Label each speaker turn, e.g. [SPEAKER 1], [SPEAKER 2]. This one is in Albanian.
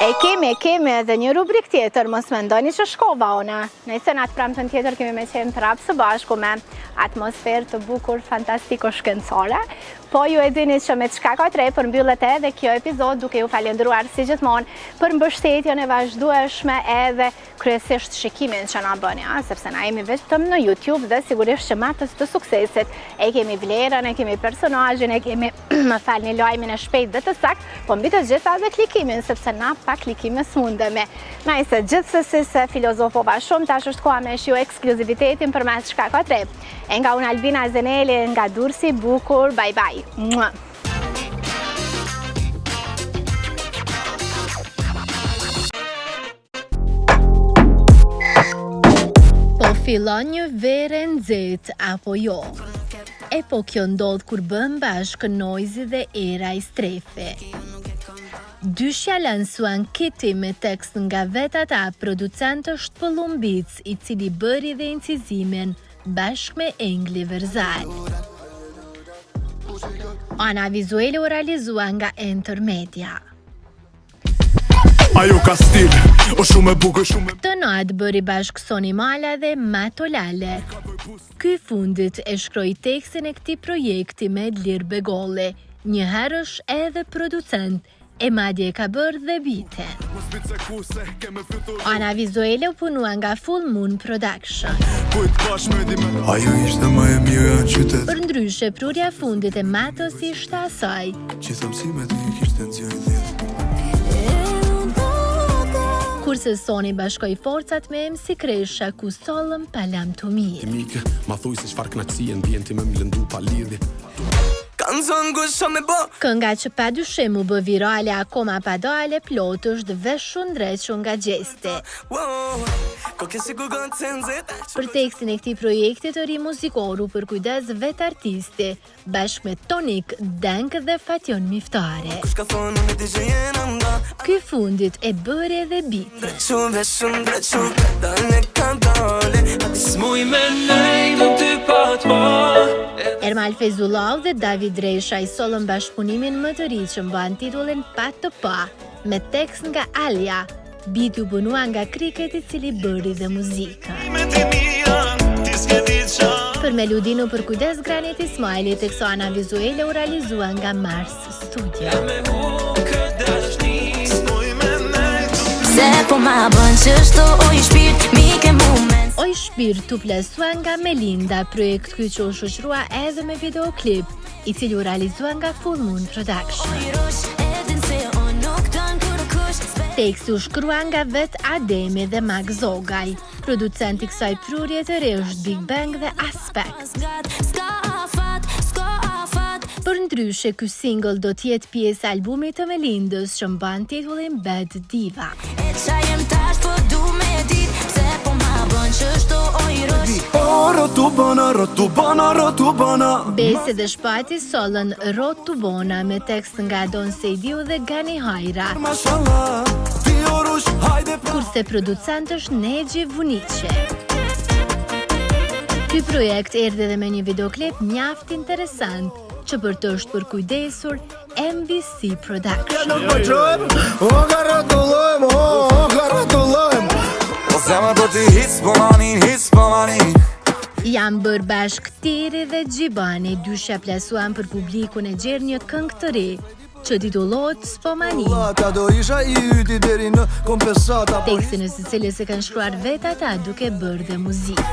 [SPEAKER 1] Kemi edhe një rubrik tjetër, mos mendoni që shkova ona. Nëse natë premten tjetër kemi me qenë prapë së bashku me atmosferë të bukur, fantastiko shkencore. Po ju e dini që me çka ka tre përmbyllet edhe kjo epizod duke ju falendëruar si gjithmonë për mbështetjen e vazhdueshme edhe kryesisht shikimin që na bëni, sepse na jemi vetëm në YouTube dhe sigurisht që matës të suksesit e kemi vlerën, e kemi personazhin, e kemi më falni lajmin e shpejt dhe të sakt, po mbi të gjitha dhe klikimin, sepse na pa klikime s'mundemi. Najse gjithsesi se filozofova shumë, tash është koha me shiu ekskluzivitetin përmes çka ka tre. E nga unë Albina Zeneli, nga Durrësi bukur, bye bye. Mua. Po fillon një verë nxehtë apo jo? E po kjo ndodh kur bën bashkë Noizi dhe Era i Strefe. Dyshja lansuan kiti me tekst nga vetë ata producentës Shpëllumbic, i cili bëri dhe incizimin bashkë me Engli Verzal. Ana vizuale u realizua nga Enter Media.
[SPEAKER 2] Ajo ka stil, o shumë e bukur, shumë e...
[SPEAKER 1] Të natë bëri bashkë Soni Mala dhe Mato Lale. Ky fundit e shkroi tekstin e këtij projekti me Lir Begolli, një herësh edhe producent, e madje ka bërë dhe biten. Ana vizuale u punua nga Full Moon Production.
[SPEAKER 2] Ajo ishte më e mirë në qytet.
[SPEAKER 1] Për ndryshe, prurja fundit e Matos ishte asaj.
[SPEAKER 2] Gjitha mësimet i kishte nxjerrë dhjetë.
[SPEAKER 1] Kurse Soni bashkoi forcat me MC Kresha ku sollën pa lam të mirë.
[SPEAKER 2] Mike, ma thuj se çfarë kënaqësie ndjen ti më lëndu pa lidhje.
[SPEAKER 1] Kënga që pa dyshim u bë virale akoma pa dale plot është veshun ndrequr nga gjeste. Për tekstin e këtij projekti të ri muzikor u përkujdes vetë artisti, bashkë me Tonik, Denk dhe Fatjon Miftare. Ky fundit e bëri edhe biti. Ermal Fezullau dhe David Resha i sollën bashkëpunimin më të ri që mban titullin Pat të Pa, me tekst nga Alia. Biti u punua nga Cricket, i cili bëri dhe muzikën. Për melodinë u përkujdes Granit Ismaili, teksa ana vizuale u realizua nga Mars Studio. Oj shpirt u plasua nga Melinda, projekt ky që u shoqërua edhe me videoklip, i cili u realizua nga Full Moon Production. Teksti u shkrua nga vet Ademi dhe Max Zogaj. Producenti i kësaj prurje të re është Big Bang dhe Aspect. Për ndryshe, ky single do t'jetë pjesë albumit të Melindës që mban titullin Bad Diva. Besi dhe Shpati sollën Rotu Bona me tekst nga Don Seidiu dhe Gani Hajra. Kurse producent është Negji Vuniqe. Ky projekt erdhi dhe me një videoklip mjaft interesant, që për të është përkujdesur MVC Production. Jam bërë bashkë Tiri dhe Gjibani, dysha plasuan për publikun e gjerë një këngë të re, që titullohet Spomani. Tekstin e së cilës e kanë shkruar vetë ata duke bërë dhe muzikë.